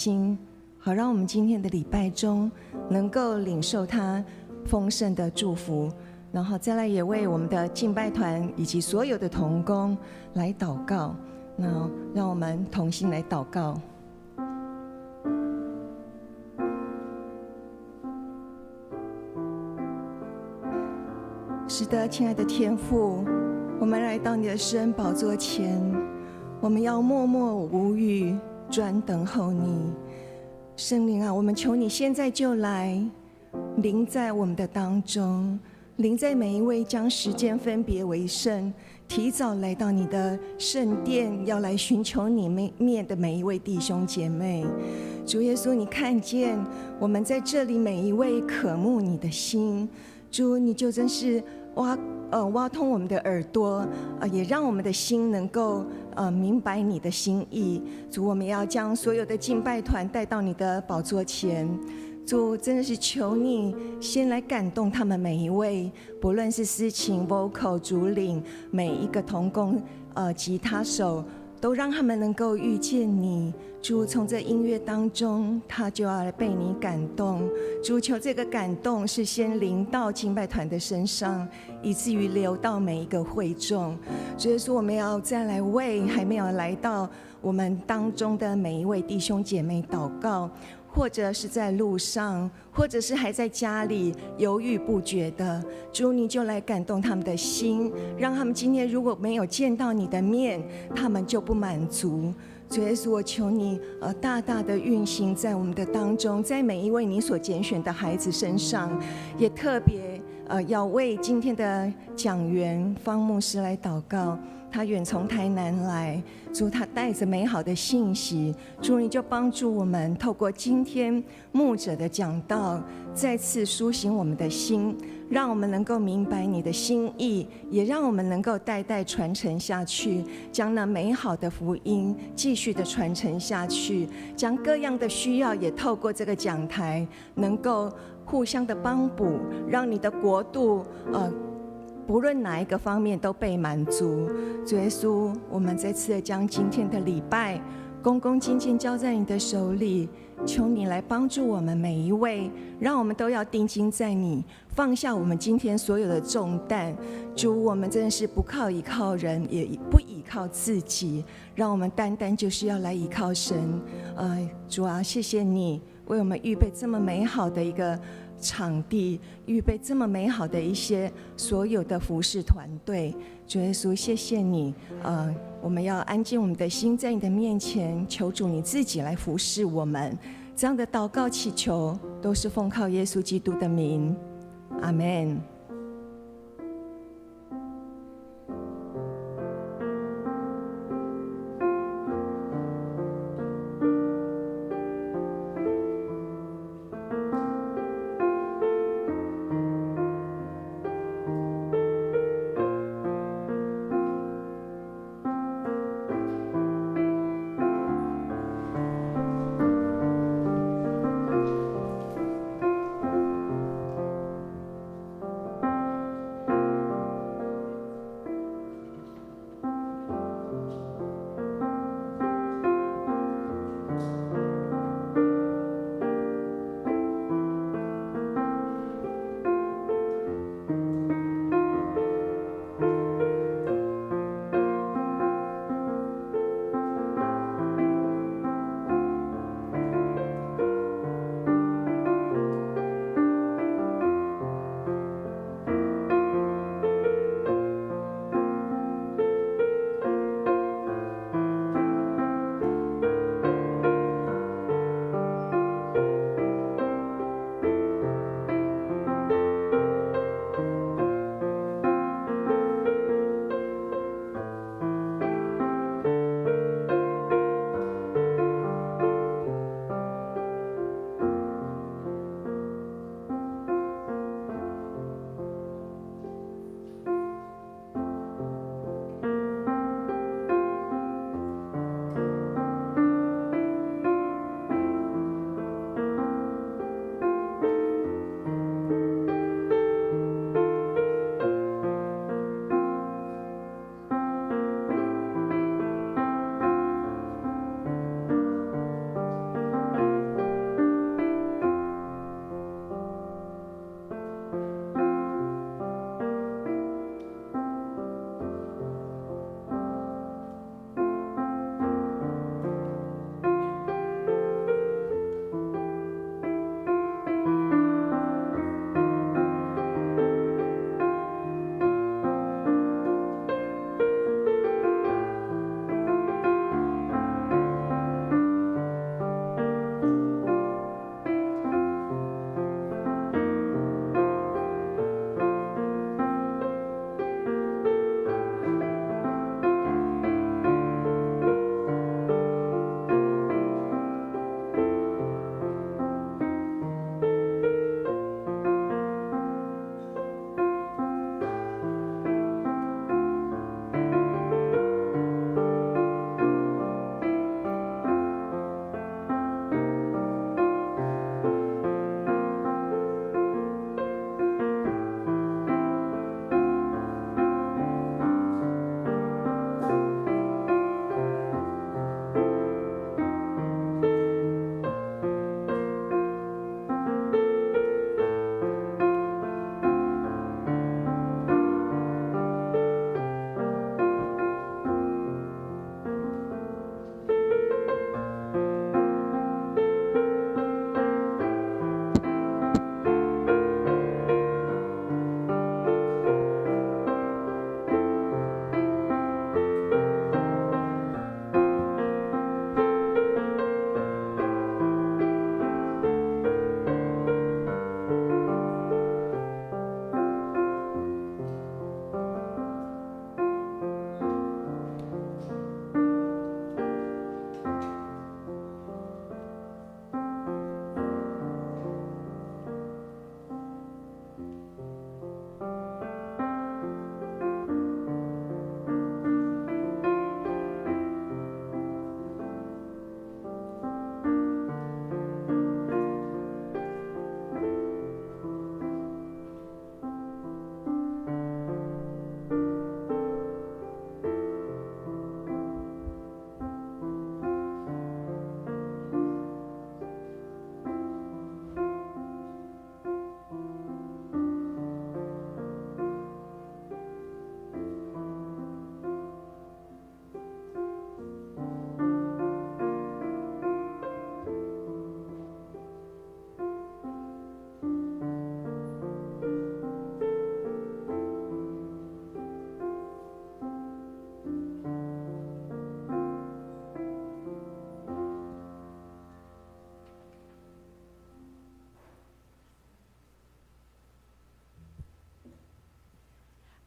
心，好让我们今天的礼拜中能够领受他丰盛的祝福。然后再来也为我们的敬拜团以及所有的同工来祷告。那让我们同心来祷告。是的，亲爱的天父，我们来到你的施恩宝座前，我们要默默无语，专等候你。圣灵啊，我们求你现在就来，临在我们的当中，临在每一位将时间分别为圣，提早来到你的圣殿，要来寻求你面的每一位弟兄姐妹。主耶稣，你看见我们在这里每一位渴慕你的心，主，你就真是挖通我们的耳朵，也让我们的心能够明白你的心意。主，我们要将所有的敬拜团带到你的宝座前。主，真的是求你先来感动他们每一位，不论是司琴、vocal、主领，每一个同工、吉他手，都让他们能够遇见你。主，从这音乐当中，他就要来被你感动。主，求这个感动是先临到敬拜团的身上，以至于流到每一个会众。所以说，我们要再来为还没有来到我们当中的每一位弟兄姐妹祷告，或者是在路上，或者是还在家里犹豫不决的，主，你就来感动他们的心，让他们今天如果没有见到你的面，他们就不满足。主耶稣，我求你大大的运行在我们的当中，在每一位你所拣选的孩子身上，也特别要为今天的讲员方牧师来祷告。他远从台南来，主，他带着美好的信息，主，你就帮助我们透过今天牧者的讲道，再次苏醒我们的心，让我们能够明白你的心意，也让我们能够代代传承下去，将那美好的福音继续的传承下去，将各样的需要也透过这个讲台能够互相的帮补，让你的国度不论哪一个方面都被满足。主耶稣，我们再次的将今天的礼拜恭恭敬敬交在你的手里，求你来帮助我们每一位，让我们都要定睛在你，放下我们今天所有的重担。主，我们真的是不依靠人，也不依靠自己，让我们单单就是要来依靠神。主啊，谢谢你为我们预备这么美好的一个场地，预备这么美好的一些所有的服事团队。主耶稣，谢谢你。我们要安静我们的心，在你的面前，求主你自己来服侍我们。这样的祷告祈求，都是奉靠耶稣基督的名，阿们。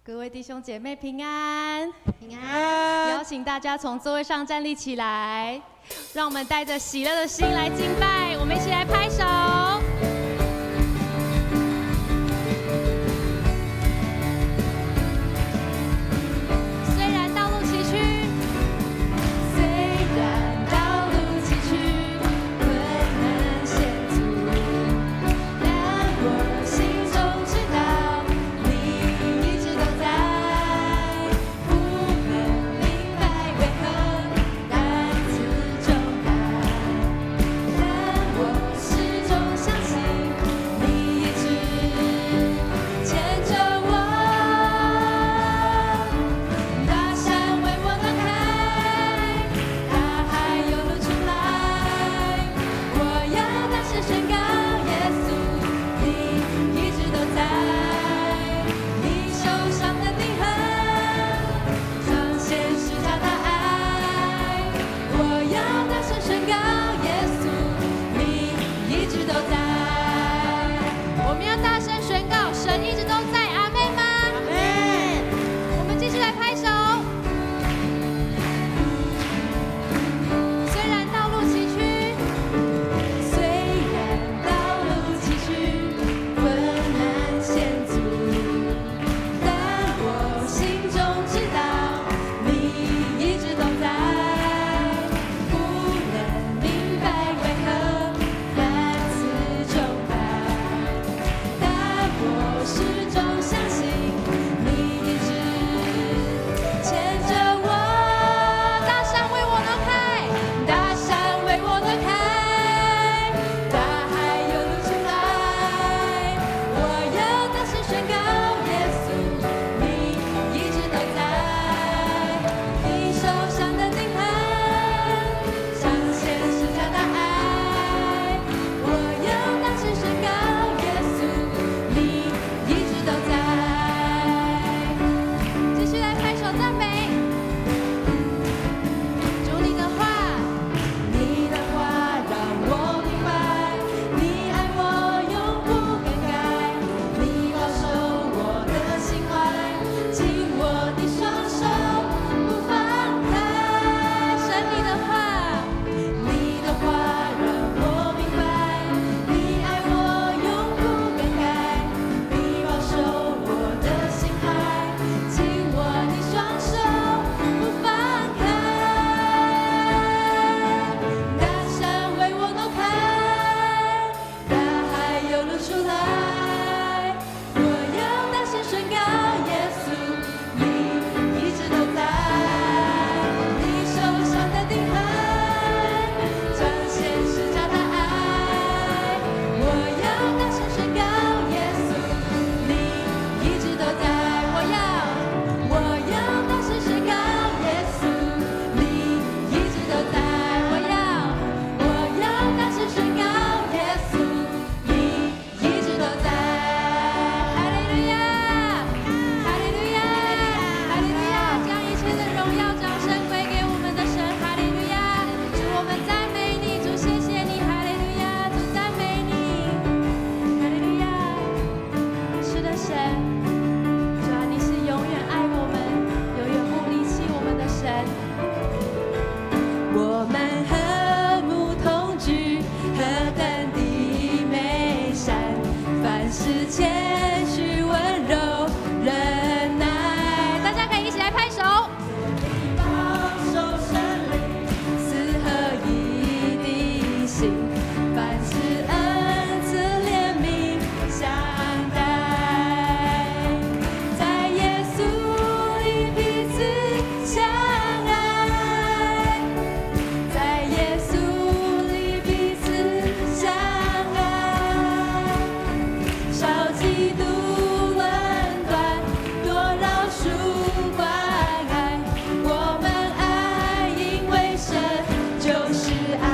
各位弟兄姐妹平安，平安！邀请大家从座位上站立起来，让我们带着喜乐的心来敬拜，我们一起来拍手。虽然道路崎岖，虽然道路崎岖，困难险阻，但我心中知道，你一直都在。不能明白为何担子重担，但我始终相信你一直牵着我。大山为我挪开，大海有路出来。我要大声宣告，耶稣，你一直都在。你手上的钉痕彰显十架大爱。我要大声宣告，耶稣，你一直都在。我们要大声宣告，神一直都在，阿们吗？阿门！我们继续来拍手。虽然道路崎岖，虽然道路崎岖，困难险阻，但我心中知道，你一直都在。不能明白为何担子重担，但我始终相信你一直牵着我。大山为我挪开，大山为我挪开，大海有路出来。我要大声宣告，耶稣，你一直都在。你手上的钉痕彰显十架大爱。我要大声宣告，耶稣，你一直都在。继续来拍手赞美。主你的话，你的话让我明白，你爱我永不更改，你保守我的心怀，紧我的双手不放开。神你的话，你的话让我明白，你爱我永不更改，你保守我的心怀，紧我的双手不放开。大山为我挪开，大海有路出来。我要大声宣告，耶稣，你一直都在。你手上的钉痕彰显十架大爱。我要大声宣告，耶稣，你一直都在。我要大声宣告，耶稣，你一直都在。我要大声宣告，耶稣，你一直都在。哈利路亚，哈利路亚，哈利路亚！将一切的荣耀、掌声归给我们的神，哈利路亚！主，我们赞美你，主，谢谢你，哈利路亚！主，赞美你，哈利路亚！是的，神，主啊，你是永远爱我们、永远不离弃我们的神。我们和睦同居，何等的美善！凡事谦虚温柔忍耐。大家可以一起来拍手。保守圣灵，四合一的心，凡事恩慈怜悯相待，在耶稣里彼此相爱，在耶稣里彼此相爱。少嫉妒论断，多饶恕关爱。我们爱，因为神就是爱。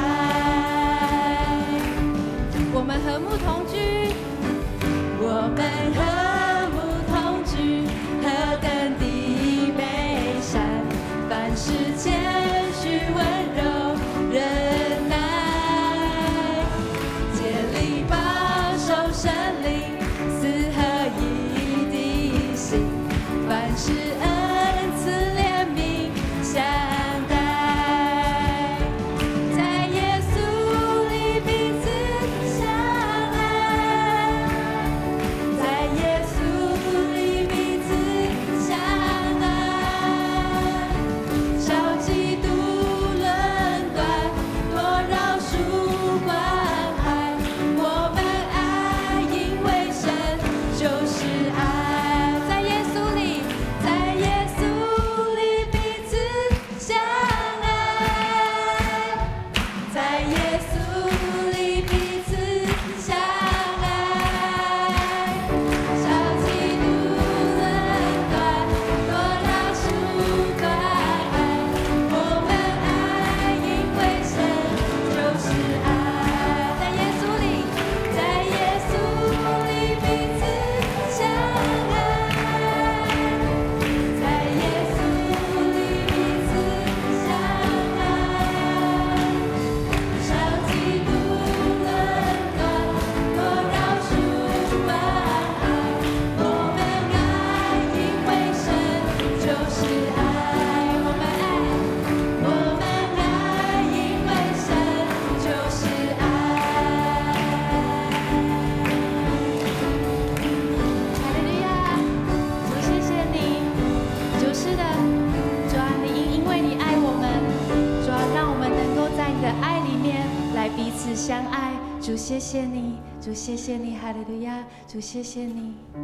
爱。主谢谢你，主谢谢你，哈利路亚，主谢谢你，哈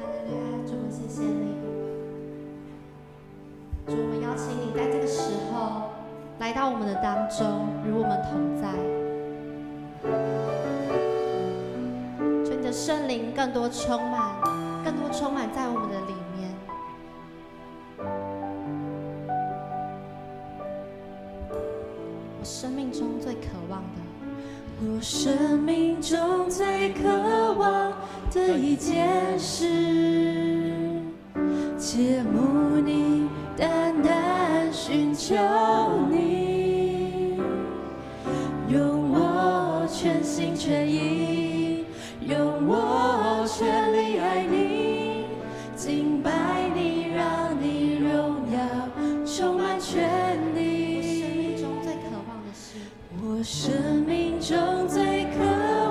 利路亚，主我谢谢你。主，我们邀请你在这个时候来到我们的当中，与我们同在。求你的圣灵更多充满在我们的里面。我生命中最渴望的，我生命中最渴望的一件事，切慕你，单单寻求你，用我全心全意，用我全力爱你，敬拜你，让你荣耀充满全地。我生命中最渴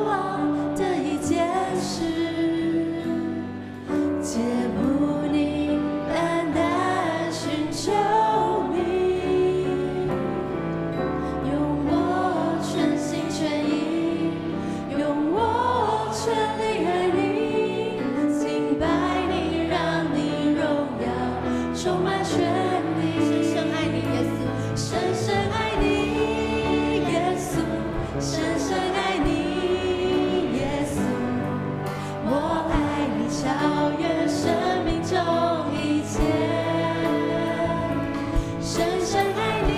望的一件事，切慕你，单单寻求你，用我全心全意，用我全力爱你，敬拜你，让你荣耀充满全地。深深爱你，耶稣，深深爱你。深深爱你，耶稣，我爱你超越生命中一切。深深爱你，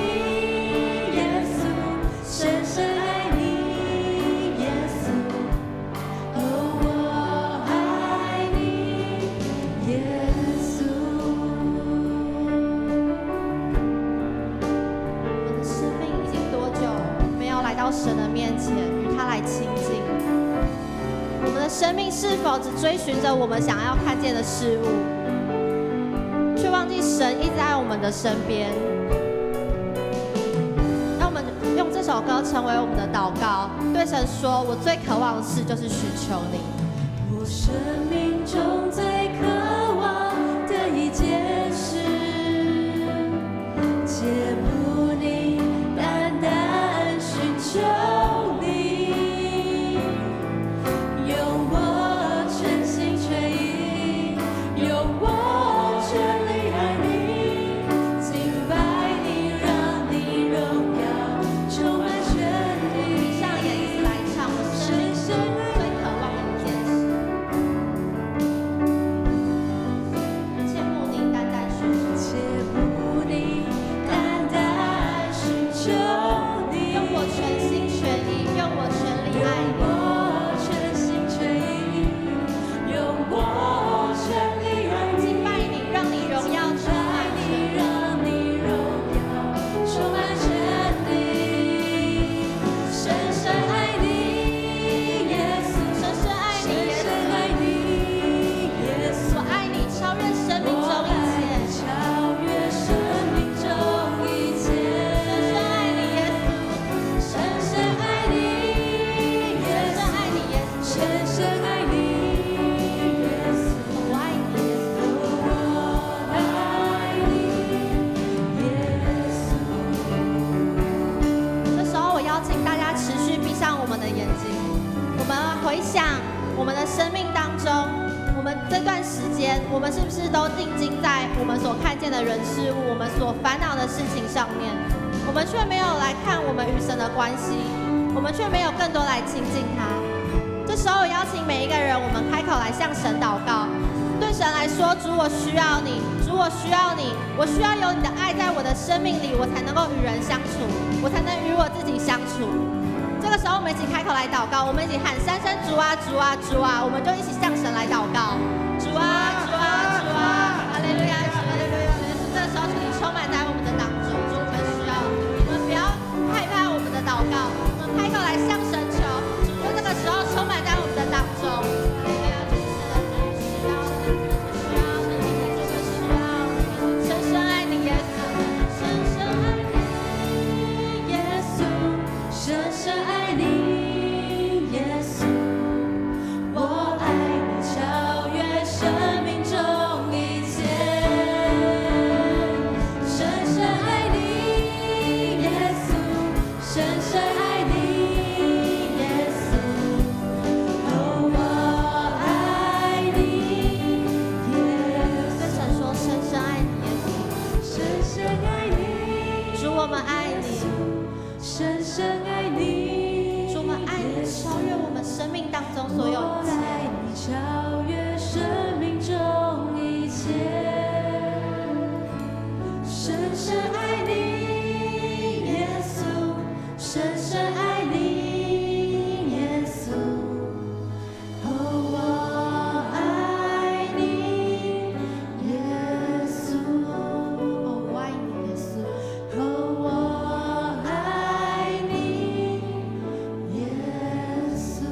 耶稣，深深爱你，耶稣，哦，我爱你，耶稣。我的生命已经多久没有来到神的面前与他来亲近？我们的生命是否只追寻着我们想要看见的事物，却忘记神一直在我们的身边？让我们用这首歌成为我们的祷告，对神说：我最渴望的事就是寻求你。我生命中最渴望的一件事，切慕你，单单寻求你，用我全心全意，用我全力爱你，敬拜你，让你荣耀充满全地。闭上眼，一起来唱我生命最渴望的一件事，切慕你，单单寻求，切慕你，单单寻求你，用我全心全意，用我全力爱你，我全心全意，用我全力爱你，敬拜你，让你荣耀充满全地，让你荣耀充满全地。深深爱你，耶稣，深深爱你，深深爱你，耶稣，我爱你超越生命中一切，超越生命中一切。深深爱你，耶稣，深深爱你，耶稣，深深爱你，耶稣，深深爱你，耶稣，我爱你，耶稣，我爱你，耶稣。这时候，我邀请大家持续闭上我们的眼睛，我们回想我们的生命当中，我们这段时间，我们是不是都定睛在我们所看见的人事物，我们所烦恼的事情上面？我们却没有来看我们与神的关系，我们却没有更多来亲近他。这时候，我邀请每一个人，我们开口来向神祷告，对神来说：主，我需要你，主，我需要你，我需要有你的爱在我的生命里，我才能够与人相处，我才能与我自己相处。这个时候，我们一起开口来祷告，我们一起喊三声主啊，主啊，主啊，我们就一起向神来祷告。主啊，主啊，主啊，哈利路亚，哈利路亚！这个时候，请你充满在我们的当中，主，我们需要你，我们不要害怕我们的祷告，我们开口来向神求，主，就这个时候充满在我们的当中。哈利路亚，主，是的，主，需要你，主，需要你，主，需要你，深深爱你，耶稣，深深爱你，耶稣，深深爱你，耶稣，我爱你超越生命深深爱你，耶稣。哦，我爱你，耶稣。对神说：深深爱你，耶稣。深深爱你，主，我们爱你。深深爱你，主，我们爱你，超越我们生命当中所有一切。我爱你，超越生命中一切。深深爱你，耶稣，深深爱你，耶稣。哦，我爱你，耶稣。哦，我爱你，耶稣。哦，我爱你，耶稣。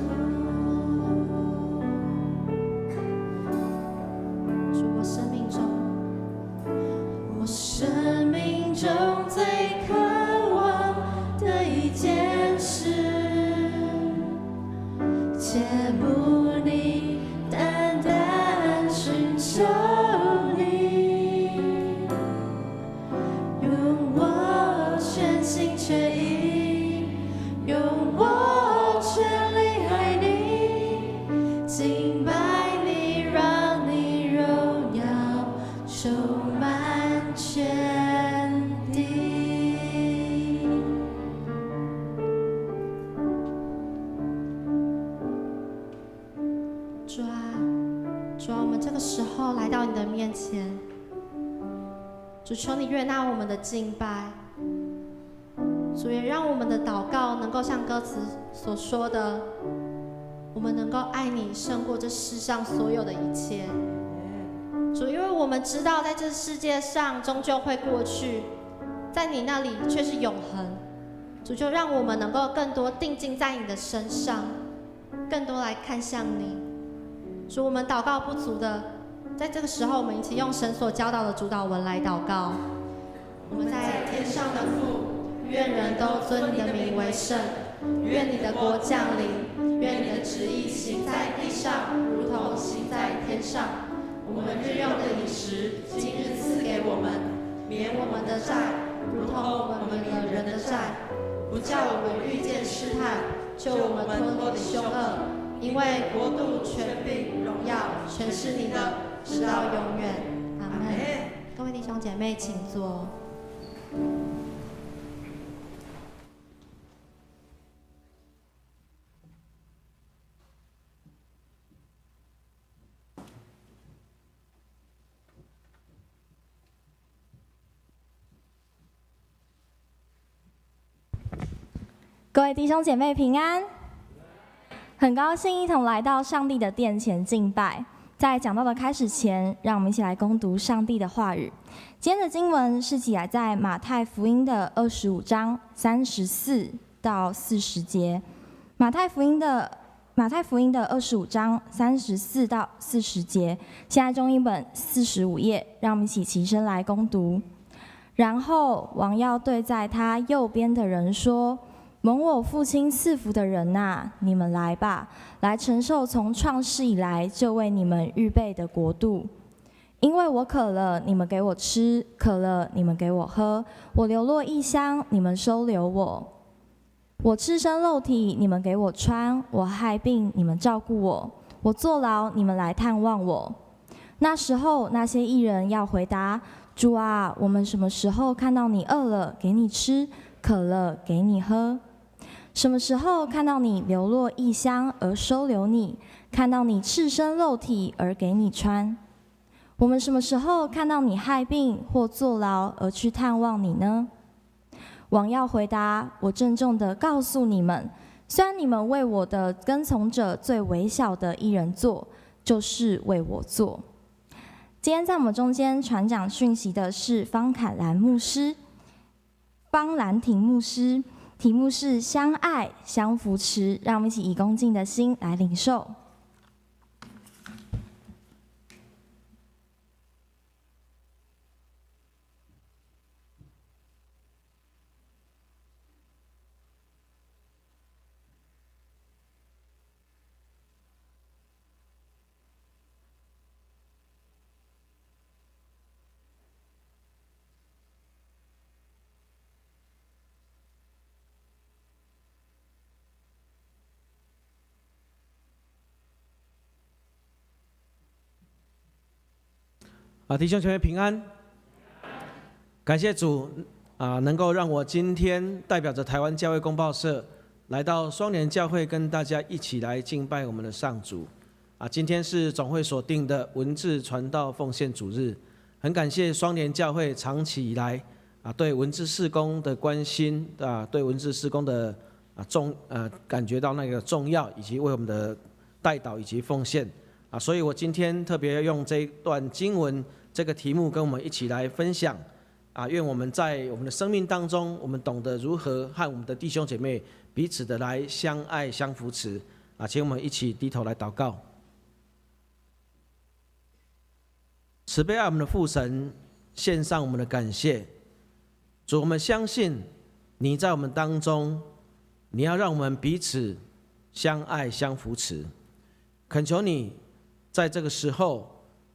主，我生命中，我生命中最渴望的一件事，切慕你，单单寻求你，用我全心全意，用我全力爱你，敬拜你，让你荣耀充满全地。主啊，主啊，我们这个时候来到你的面前，主，求你悦纳我们的敬拜，主也让我们的祷告能够像歌词所说的，我们能够爱你胜过这世上所有的一切。主，因为我们知道在这世界上终究会过去，在你那里却是永恒。主，就让我们能够更多定睛在你的身上，更多来看向你。主，我们祷告不足的，在这个时候，我们一起用神所教导的主祷文来祷告。我们在天上的父，愿人都尊你的名为圣，愿你的国降临，愿你的旨意行在地上，如同行在天上。我们日用的饮食，今日赐给我们，免我们的债，如同我们免人的债，不叫我们遇见试探，救我们脱离凶恶。因为国度、权柄、荣耀，全是你的，直到永远。阿门。各位弟兄姐妹，请坐。各位弟兄姐妹平安，很高兴一同来到上帝的殿前敬拜。在讲道的开始前，让我们一起来攻读上帝的话语。今天的经文是记载在马太福音的25章34到40节。马太福音的25章34到40节，现在中英本45页，让我们一起齐声来攻读。然后王要对在他右边的人说：蒙我父亲赐福的人哪，你们来吧，来承受从创世以来就为你们预备的国度。因为我渴了，你们给我吃；渴了，你们给我喝；我流落异乡，你们收留我；我赤身露体，你们给我穿；我害病，你们照顾我；我坐牢，你们来探望我。那时候，那些义人要回答：主啊，我们什么时候看到你饿了，给你吃；渴了，给你喝？什么时候看到你流落异乡而收留你，看到你赤身露体而给你穿？我们什么时候看到你害病或坐牢而去探望你呢？王要回答：我郑重地告诉你们，虽然你们为我的跟从者最微小的一人做，就是为我做。今天在我们中间传讲讯息的是方兰婷牧师，题目是相爱相扶持，让我们一起以恭敬的心来领受。弟兄姐妹平安，感谢主能够让我今天代表着台湾教会公报社来到双连教会，跟大家一起来敬拜我们的上主。今天是总会所定的文字传道奉献主日，很感谢双连教会长期以来对文字事工的关心对文字事工的感觉到那个重要，以及为我们的代祷以及奉献所以我今天特别用这一段经文这个题目跟我们一起来分享愿我们在我们的生命当中，我们懂得如何和我们的弟兄姐妹彼此的来相爱相扶持请我们一起低头来祷告。慈悲爱我们的父神，献上我们的感谢。主，我们相信你在我们当中，你要让我们彼此相爱相扶持。恳求你在这个时候，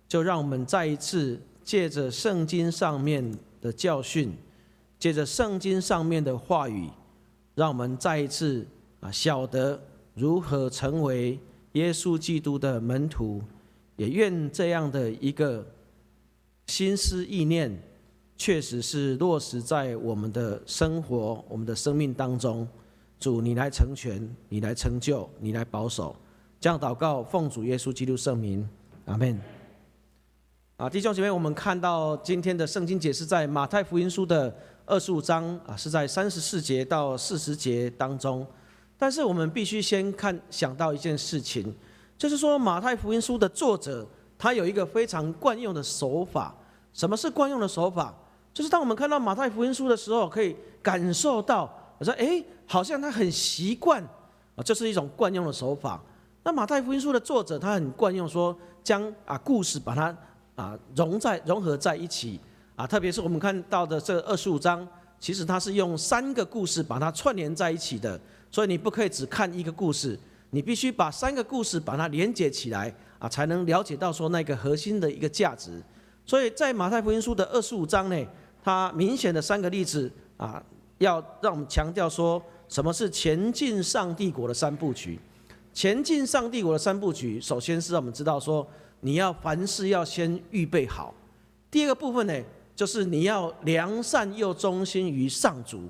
就让我们再一次借着圣经上面的教训，借着圣经上面的话语，让我们再一次晓得如何成为耶稣基督的门徒。也愿这样的一个心思意念确实是落实在我们的生活、我们的生命当中。主，你来成全，你来成就，你来保守。这样祷告，奉主耶稣基督圣名，阿们。弟兄姐妹，我们看到今天的圣经解释在马太福音书的25章是在34节到40节当中。但是我们必须先想到一件事情，就是说马太福音书的作者他有一个非常惯用的手法。什么是惯用的手法？就是当我们看到马太福音书的时候，可以感受到说好像他很习惯这是一种惯用的手法。那马太福音书的作者他很惯用说将故事把它融合在一起特别是我们看到的这25章，其实它是用3个故事把它串联在一起的。所以你不可以只看一个故事，你必须把3个故事把它连接起来才能了解到说那个核心的一个价值。所以在马太福音书的25章呢，它明显的3个例子要让我们强调说什么是前进上帝国的3部曲。前进上帝国的3部曲，首先是让我们知道说你要凡事要先预备好。第二个部分呢，就是你要良善又忠心于上主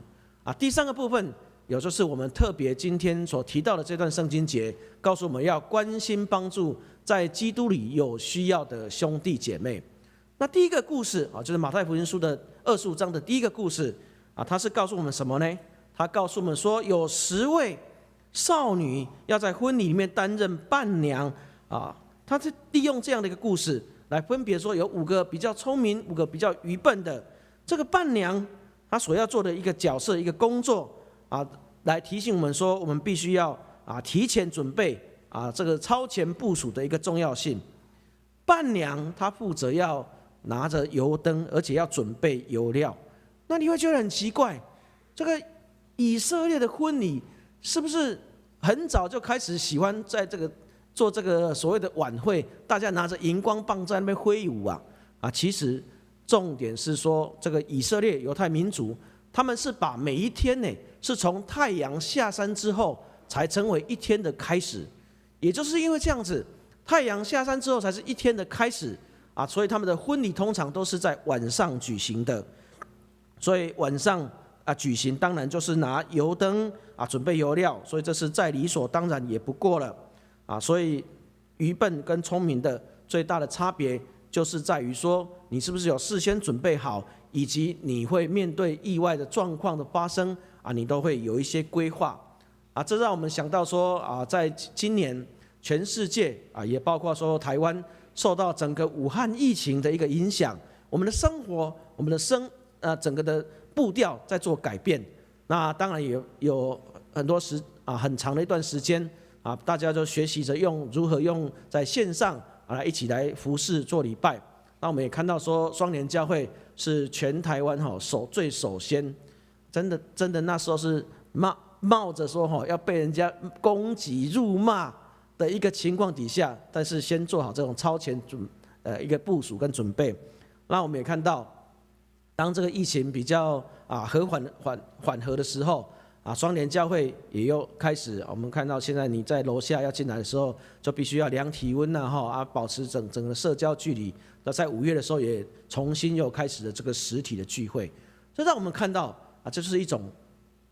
第3个部分，也就是我们特别今天所提到的这段圣经节，告诉我们要关心帮助在基督里有需要的兄弟姐妹。那第一个故事就是马太福音书的25章的第一个故事它是告诉我们什么呢？它告诉我们说有10位少女要在婚礼里面担任伴娘他是利用这样的一个故事来分别说有5个比较聪明，5个比较愚笨的。这个伴娘她所要做的一个角色、一个工作来提醒我们说我们必须要提前准备这个超前部署的一个重要性。伴娘她负责要拿着油灯，而且要准备油料。那你会觉得很奇怪，这个以色列的婚礼是不是很早就开始喜欢在这个做这个所谓的晚会，大家拿着荧光棒在那边挥舞其实重点是说，这个以色列犹太民族，他们是把每一天呢是从太阳下山之后才成为一天的开始。也就是因为这样子，太阳下山之后才是一天的开始所以他们的婚礼通常都是在晚上举行的。所以晚上举行，当然就是拿油灯准备油料，所以这是再理所当然也不过了所以愚笨跟聪明的最大的差别，就是在于说你是不是有事先准备好，以及你会面对意外的状况的发生你都会有一些规划这让我们想到说在今年全世界也包括说台湾，受到整个武汉疫情的一个影响，我们的生活，我们的整个的步调在做改变。那当然也有很多很长的一段时间大家就学习着如何用在线上来一起来服侍做礼拜。那我们也看到说双连教会是全台湾最首先，真的那时候是冒着说要被人家攻击辱骂的一个情况底下，但是先做好这种超前一个部署跟准备。那我们也看到，当这个疫情比较缓和的时候双联教会也又开始，我们看到现在你在楼下要进来的时候，就必须要量体温保持整个社交距离。那在5月的时候，也重新又开始了这个实体的聚会，这让我们看到这是一种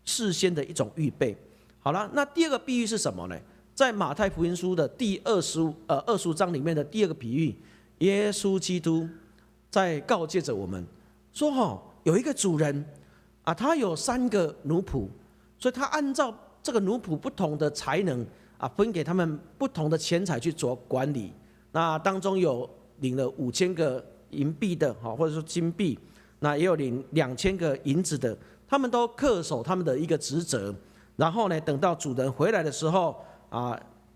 事先的一种预备。好了，那第二个比喻是什么呢？在马太福音书的第25章里面的第二个比喻，耶稣基督在告诫着我们说，有一个主人他有3个奴仆。所以他按照这个奴仆不同的才能分给他们不同的钱财去做管理。那当中有领了5000个银币的或者说金币，那也有领2000个银子的，他们都恪守他们的一个职责。然后呢，等到主人回来的时候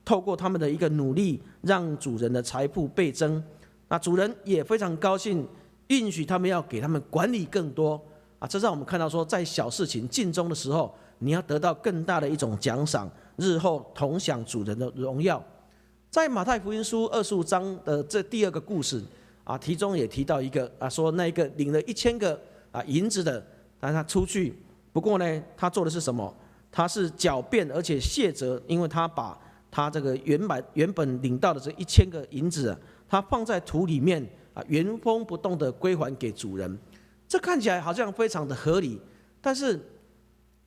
透过他们的一个努力，让主人的财富倍增。那主人也非常高兴，允许他们要给他们管理更多这让我们看到说，在小事情尽忠的时候，你要得到更大的一种奖赏，日后同享主人的荣耀。在马太福音书25章的这第二个故事其中也提到一个说那个领了1000个银子的，但他出去，不过呢，他做的是什么？他是狡辩而且卸责，因为他把他这个原本领到的这1000个银子他放在土里面原封不动的归还给主人。这看起来好像非常的合理，但是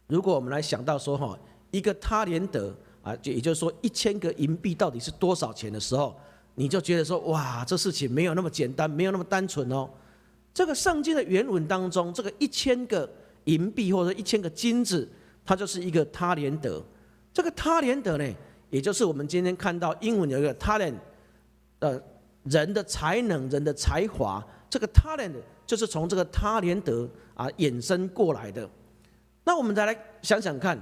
如果我们来想到说一个他连德也就是说1000个银币到底是多少钱的时候，你就觉得说哇，这事情没有那么简单，没有那么单纯哦。这个圣经的原文当中，这个1000个银币或者1000个金子，它就是一个他连德。这个他连德呢，也就是我们今天看到英文有一个 talent， 人的才能、人的才华，这个 talent 就是从这个他连德衍生过来的。那我们再来想想看，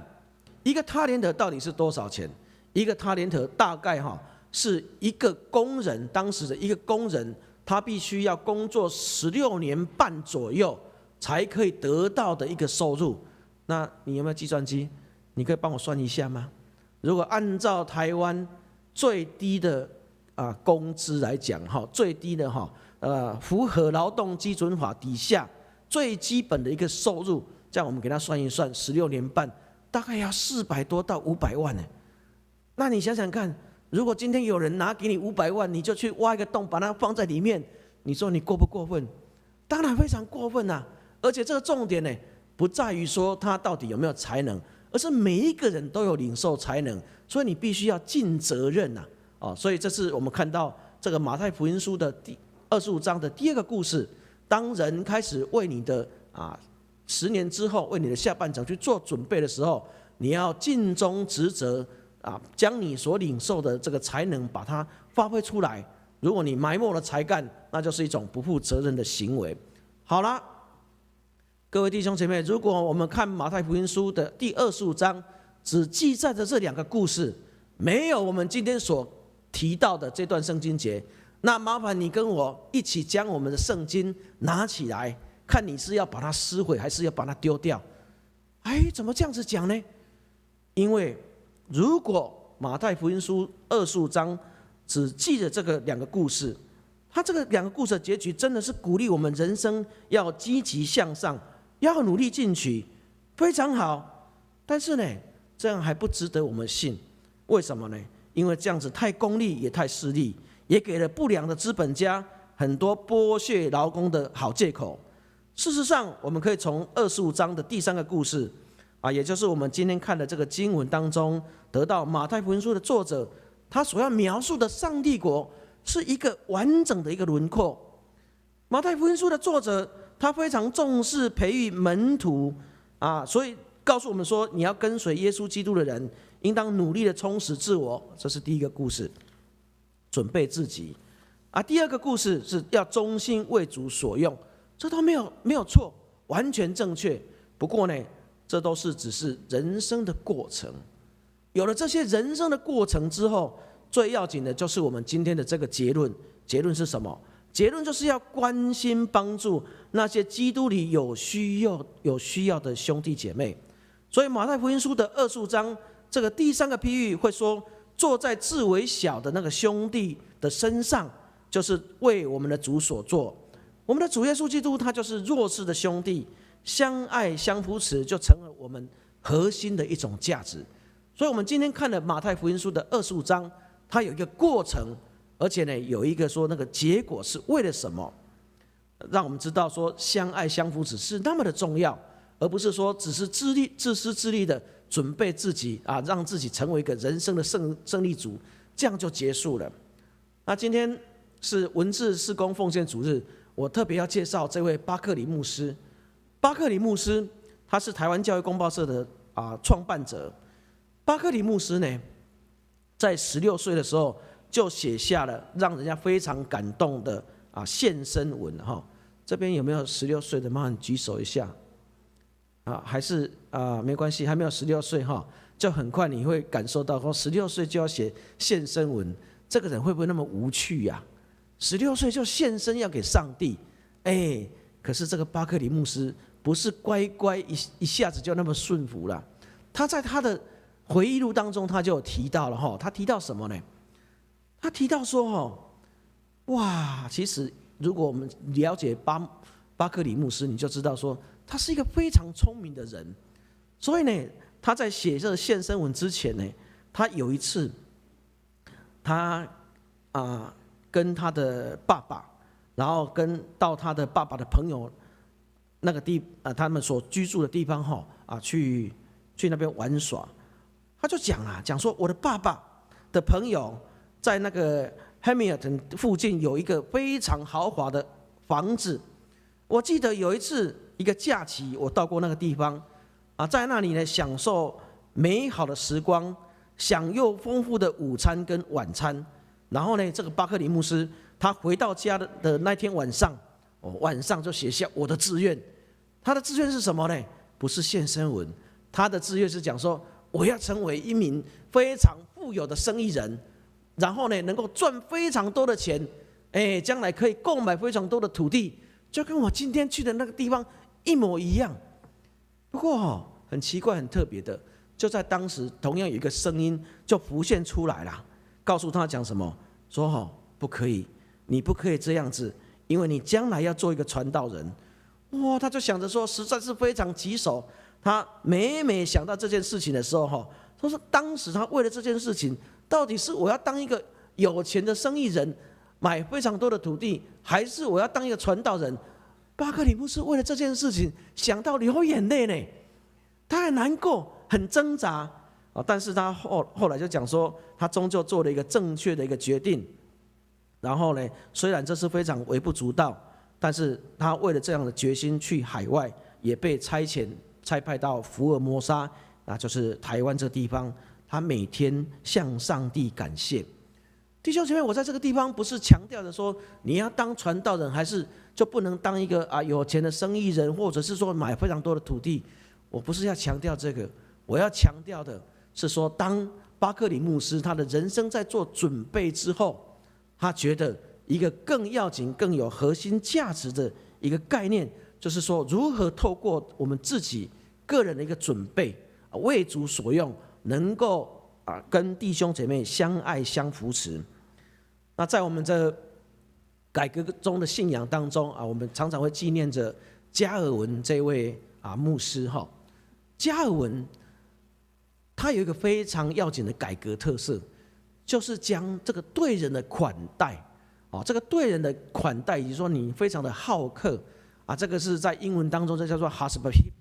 一个他连德到底是多少钱？一个他连德大概是一个工人，当时的一个工人，他必须要工作16年半左右才可以得到的一个收入。那你有没有计算机？你可以帮我算一下吗？如果按照台湾最低的工资来讲最低的符合劳动基准法底下最基本的一个收入，这样我们给他算一算，16年半大概要400多到500万呢。那你想想看，如果今天有人拿给你500万，你就去挖一个洞把它放在里面，你说你过不过分？当然非常过分啊！而且这个重点呢，不在于说他到底有没有才能，而是每一个人都有领受才能，所以你必须要尽责任所以这是我们看到这个马太福音书的第25章的第二个故事。当人开始为你的10年之后，为你的下半场去做准备的时候，你要尽忠职责将你所领受的这个才能把它发挥出来。如果你埋没了才干，那就是一种不负责任的行为。好了，各位弟兄姐妹，如果我们看马太福音书的第25章，只记载着这2个故事，没有我们今天所提到的这段圣经节，那麻烦你跟我一起将我们的圣经拿起来，看你是要把它撕毁，还是要把它丢掉。怎么这样子讲呢？因为如果马太福音书25章只记着这个2个故事，它这个2个故事的结局真的是鼓励我们人生要积极向上，要努力进取，非常好。但是呢，这样还不值得我们信。为什么呢？因为这样子太功利，也太势利，也给了不良的资本家很多剥削劳工的好借口。事实上，我们可以从25章的第3个故事也就是我们今天看的这个经文当中，得到马太福音书的作者他所要描述的上帝国是一个完整的一个轮廓。马太福音书的作者他非常重视培育门徒所以告诉我们说，你要跟随耶稣基督的人，应当努力的充实自我。这是第一个故事，准备自己第二个故事是要忠心为主所用，这都没有错，完全正确。不过呢，这都是只是人生的过程。有了这些人生的过程之后，最要紧的就是我们今天的这个结论。结论是什么？结论就是要关心帮助那些基督里有需要的兄弟姐妹。所以马太福音书的25章这个第3个譬喻会说，坐在至为小的那个兄弟的身上，就是为我们的主所做。我们的主耶稣基督他就是弱势的兄弟，相爱相扶持，就成了我们核心的一种价值。所以我们今天看了马太福音书的25章，它有一个过程，而且呢有一个说那个结果是为了什么，让我们知道说相爱相扶持是那么的重要，而不是说只是自私自利的准备自己啊，让自己成为一个人生的胜利组，这样就结束了。那今天是文字事工奉献主日，我特别要介绍这位巴克里牧师。巴克里牧师他是台湾教育公报社的创办者。巴克里牧师呢，在16岁的时候就写下了让人家非常感动的献身文哈。这边有没有16岁的？麻烦举手一下。还是没关系，还没有16岁哈，就很快你会感受到说16岁就要写献身文，这个人会不会那么无趣呀？16岁就献身要给上帝，可是这个巴克里牧师不是乖乖一下子就那么顺服了。他在他的回忆录当中，他就有提到了哈，他提到什么呢？他提到说哇，其实如果我们了解巴克里牧师，你就知道说他是一个非常聪明的人。所以呢，他在写这个献身文之前呢，他有一次，他跟他的爸爸，然后到他的爸爸的朋友那个他们所居住的地方去那边玩耍。他就讲说，我的爸爸的朋友在那个 Hamilton 附近有一个非常豪华的房子。我记得有一次一个假期，我到过那个地方在那里呢享受美好的时光，享用丰富的午餐跟晚餐。然后呢，这个巴克里牧师他回到家的那天晚上，晚上就写下我的志愿。他的志愿是什么呢？不是献身文，他的志愿是讲说，我要成为一名非常富有的生意人，然后呢能够赚非常多的钱，将来可以购买非常多的土地，就跟我今天去的那个地方一模一样。不过很奇怪很特别的，就在当时同样有一个声音就浮现出来了，告诉他讲什么，说不可以，你不可以这样子，因为你将来要做一个传道人。他就想着说实在是非常棘手。他每想到这件事情的时候他说当时他为了这件事情，到底是我要当一个有钱的生意人，买非常多的土地，还是我要当一个传道人？巴克里牧师为了这件事情想到流眼泪呢，他很难过，很挣扎但是他后来就讲说，他终究做了一个正确的一个决定。然后呢，虽然这是非常微不足道，但是他为了这样的决心去海外，也被差派到福尔摩沙，就是台湾这个地方，他每天向上帝感谢。弟兄姐妹，我在这个地方不是强调的说你要当传道人，还是就不能当一个有钱的生意人，或者是说买非常多的土地。我不是要强调这个，我要强调的是说，当巴克里牧师他的人生在做准备之后，他觉得一个更要紧、更有核心价值的一个概念，就是说如何透过我们自己个人的一个准备，为主所用，能够跟弟兄姐妹相爱相扶持。那在我们这改革中的信仰当中我们常常会纪念着加尔文这位牧师加尔文他有一个非常要紧的改革特色，就是将这个对人的款待这个对人的款待，也就是说你非常的好客这个是在英文当中这叫做 hospitality。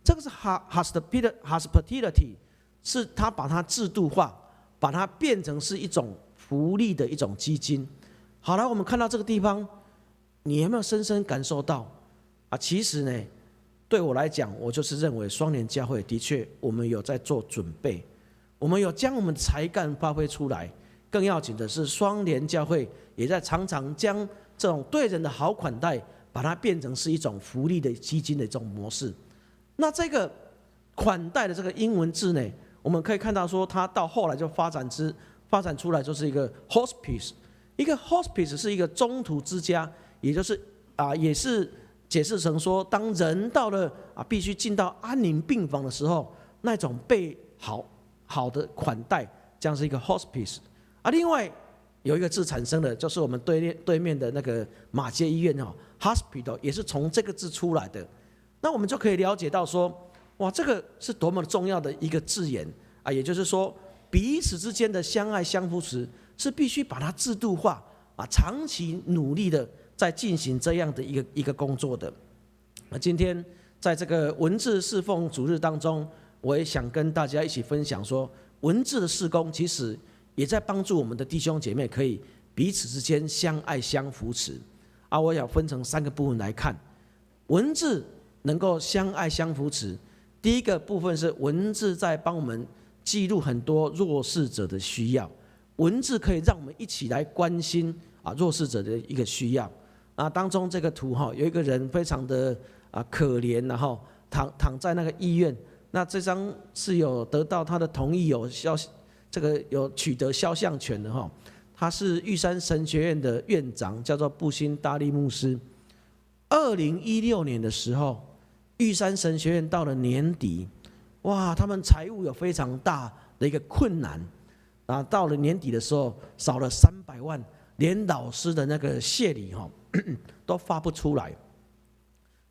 这个是 hospitality 是他把它制度化，把它变成是一种福利的一种基金。好了，我们看到这个地方，你有没有深深感受到其实呢，对我来讲，我就是认为双联教会的确我们有在做准备，我们有将我们的才干发挥出来。更要紧的是，双联教会也在常常将这种对人的好款待，把它变成是一种福利的基金的这种模式。那这个款待的这个英文字呢，我们可以看到说，它到后来就发展出来，就是一个 hospice。一个 hospice 是一个中途之家，也就是也是解释成说，当人到了必须进到安宁病房的时候，那种被好的款待，这样是一个 hospice。另外有一个字产生的，就是我们对面的那个马偕医院hospital 也是从这个字出来的。那我们就可以了解到说，哇，这个是多么重要的一个字眼啊！也就是说，彼此之间的相爱相扶持是必须把它制度化啊，长期努力的在进行这样的一个工作的。那今天在这个文字侍奉主日当中，我也想跟大家一起分享说，文字的事工其实也在帮助我们的弟兄姐妹可以彼此之间相爱相扶持啊。我想分成3个部分来看，文字能够相爱相扶持。第一个部分是文字在帮我们记录很多弱势者的需要，文字可以让我们一起来关心啊弱势者的一个需要啊。当中这个图有一个人非常的可怜，然后躺在那个医院，那这张是有得到他的同意，有取得肖像权的哈。他是玉山神学院的院长，叫做布辛大利牧师。2016年的时候，玉山神学院到了年底，哇，他们财务有非常大的一个困难啊。到了年底的时候，少了300万，连老师的那个谢礼都发不出来。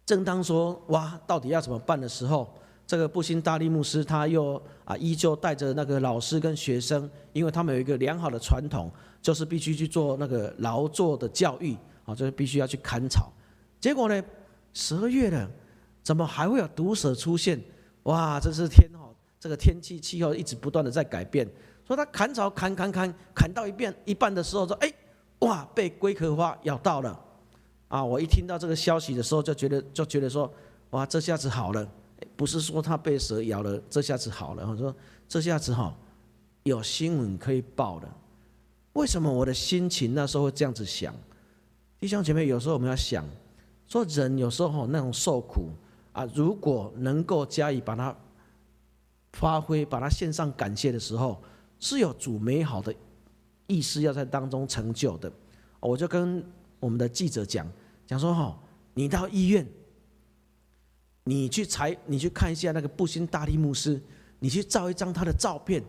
正当说哇，到底要怎么办的时候，这个布辛大利牧师他又依旧带着那个老师跟学生，因为他们有一个良好的传统，就是必须去做那个劳作的教育啊，就是必须要去砍草。结果呢，12月了，怎么还会有毒蛇出现？哇，这是这个天气候一直不断的在改变。说他砍草砍到一半的时候说，哇，被龟壳花咬到了啊！我一听到这个消息的时候，就觉得说，哇，这下子好了，不是说他被蛇咬了，这下子好了。我说这下子有新闻可以报了。为什么我的心情那时候会这样子想？弟兄姐妹，有时候我们要想，说人有时候那种受苦啊，如果能够加以把它发挥，把它献上感谢的时候，是有主美好的意思要在当中成就的。我就跟我们的记者讲说，你到医院，你去看一下那个布辛大利牧师，你去照一张他的照片，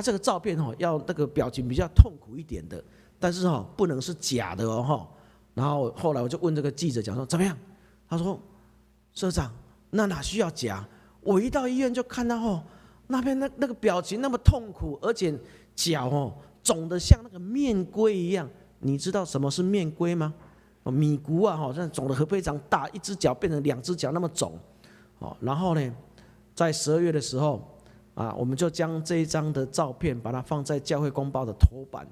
这个照片要那个表情比较痛苦一点的，但是不能是假的哦。然后后来我就问这个记者讲说怎么样？他说社长，那哪需要假？我一到医院就看到那边那个表情那么痛苦，而且脚肿得像那个面龟一样。你知道什么是面龟吗？米谷好像肿得非常大，一只脚变成2只脚那么肿。然后呢，在12月的时候我们就将这一张的照片把它放在教会公报的头版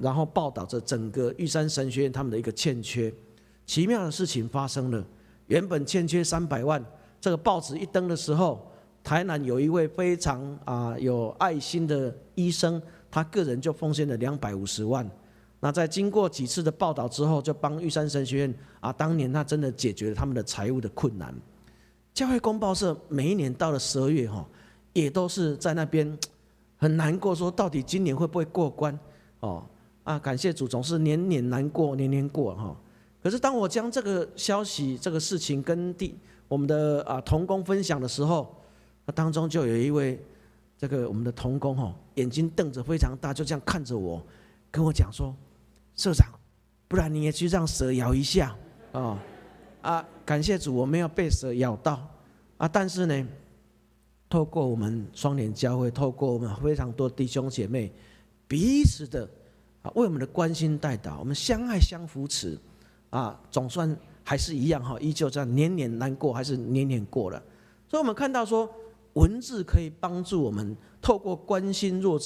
然后报道着整个玉山神学院他们的一个欠缺。奇妙的事情发生了，原本欠缺300万，这个报纸一登的时候，台南有一位非常有爱心的医生，他个人就奉献了250万。那在经过几次的报道之后，就帮玉山神学院当年他真的解决了他们的财务的困难。教会公报社每一年到了12月也都是在那边很难过，说到底今年会不会过关感谢主，总是年年难过，年年过可是当我将这个消息、这个事情跟我们的同工分享的时候，当中就有一位我们的同工眼睛瞪着非常大，就这样看着我，跟我讲说：“社长，不然你也去让蛇咬一下感谢主，我没有被蛇咬到但是呢，透过我们双联教会，透过我们非常多弟兄姐妹彼此的为我们的关心代祷，我们相爱相扶持总算还是一样依旧这样年年难过，还是年年过了。所以我们看到说，文字可以帮助我们透过关心弱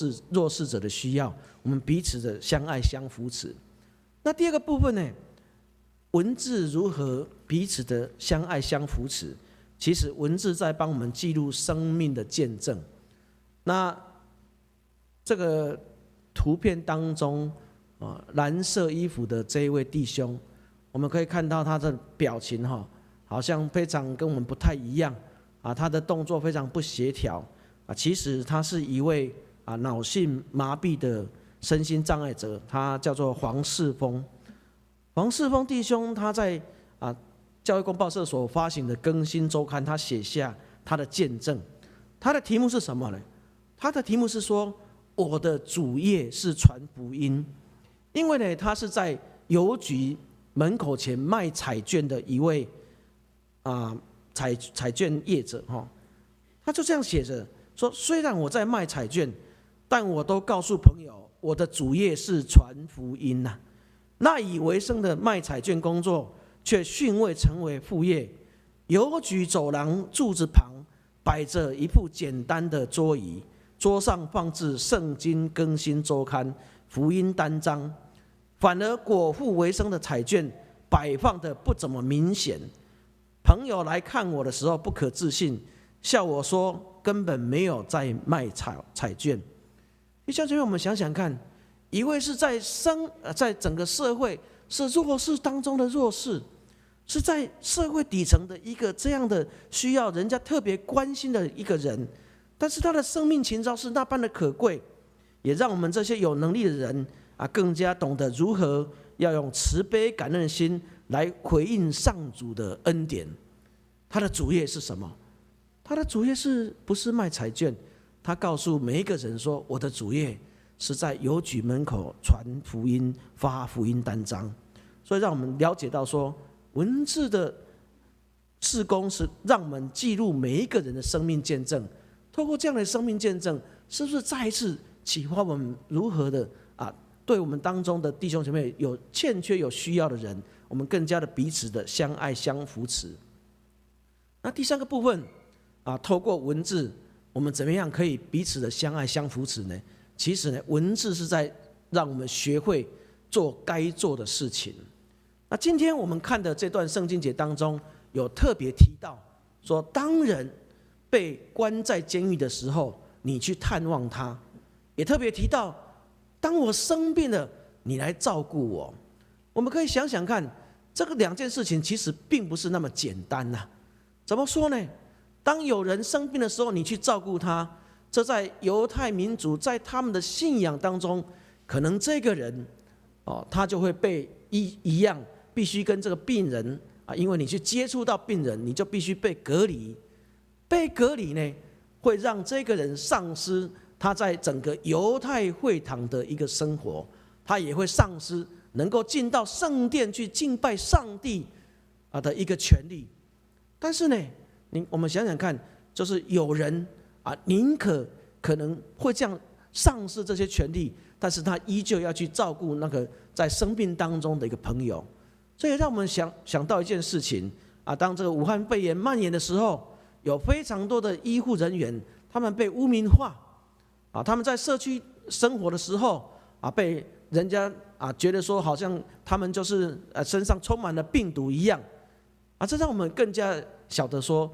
势者的需要，我们彼此的相爱相扶持。那第二个部分呢，文字如何彼此的相爱相扶持？其实文字在帮我们记录生命的见证。那这个图片当中蓝色衣服的这一位弟兄，我们可以看到他的表情好像非常跟我们不太一样他的动作非常不协调其实他是一位脑性麻痹的身心障碍者，他叫做黄世峰。黄世峰弟兄他在教会公报社所发行的更新周刊，他写下他的见证。他的题目是什么呢？他的题目是说，我的主业是传福音。因为呢，他是在邮局门口前卖彩券的一位彩券业者哈，他就这样写着说：虽然我在卖彩券，但我都告诉朋友，我的主业是传福音呐。赖以为生的卖彩券工作，却逊位成为副业。邮局走廊柱子旁摆着一副简单的桌椅，桌上放置圣经更新周刊、福音单张，反而果腹为生的彩券摆放的不怎么明显。朋友来看我的时候不可置信，笑我说根本没有在卖彩券。弟兄姐妹，我们想想看，一位是在整个社会是弱势当中的弱势，是在社会底层的一个这样的需要人家特别关心的一个人，但是他的生命情操是那般的可贵，也让我们这些有能力的人更加懂得如何要用慈悲感恩的心来回应上主的恩典。他的主业是什么？他的主业是不是卖彩券？他告诉每一个人说，我的主业是在邮局门口传福音、发福音单张。所以让我们了解到说，文字的事工是让我们记录每一个人的生命见证。透过这样的生命见证，是不是再一次启发我们如何的对我们当中的弟兄姐妹有欠缺、有需要的人，我们更加的彼此的相爱、相扶持。那第三个部分透过文字，我们怎么样可以彼此的相爱、相扶持呢？其实呢，文字是在让我们学会做该做的事情。那今天我们看的这段圣经节当中，有特别提到说，当人被关在监狱的时候，你去探望他；也特别提到，当我生病了，你来照顾我。我们可以想想看，这个两件事情其实并不是那么简单呐。怎么说呢？当有人生病的时候，你去照顾他，这在犹太民族在他们的信仰当中，可能这个人他就会被一样必须跟这个病人因为你去接触到病人，你就必须被隔离。被隔离呢，会让这个人丧失他在整个犹太会堂的一个生活，他也会丧失能够进到圣殿去敬拜上帝的一个权利。但是呢，我们想想看，就是有人宁可能会这样丧失这些权利，但是他依旧要去照顾那个在生病当中的一个朋友。所以让我们想到一件事情当这个武汉肺炎蔓延的时候，有非常多的医护人员，他们被污名化他们在社区生活的时候被人家觉得说好像他们就是身上充满了病毒一样这让我们更加晓得说，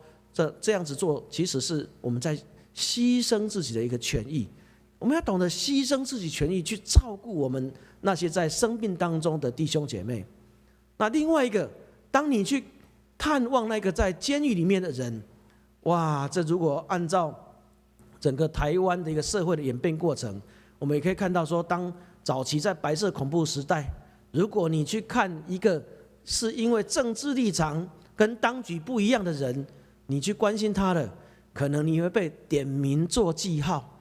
这样子做其实是我们在牺牲自己的一个权益。我们要懂得牺牲自己权益，去照顾我们那些在生病当中的弟兄姐妹。那另外一个，当你去探望那个在监狱里面的人，哇，这如果按照整个台湾的一个社会的演变过程，我们也可以看到说，当早期在白色恐怖时代，如果你去看一个是因为政治立场跟当局不一样的人，你去关心他的，可能你会被点名做记号。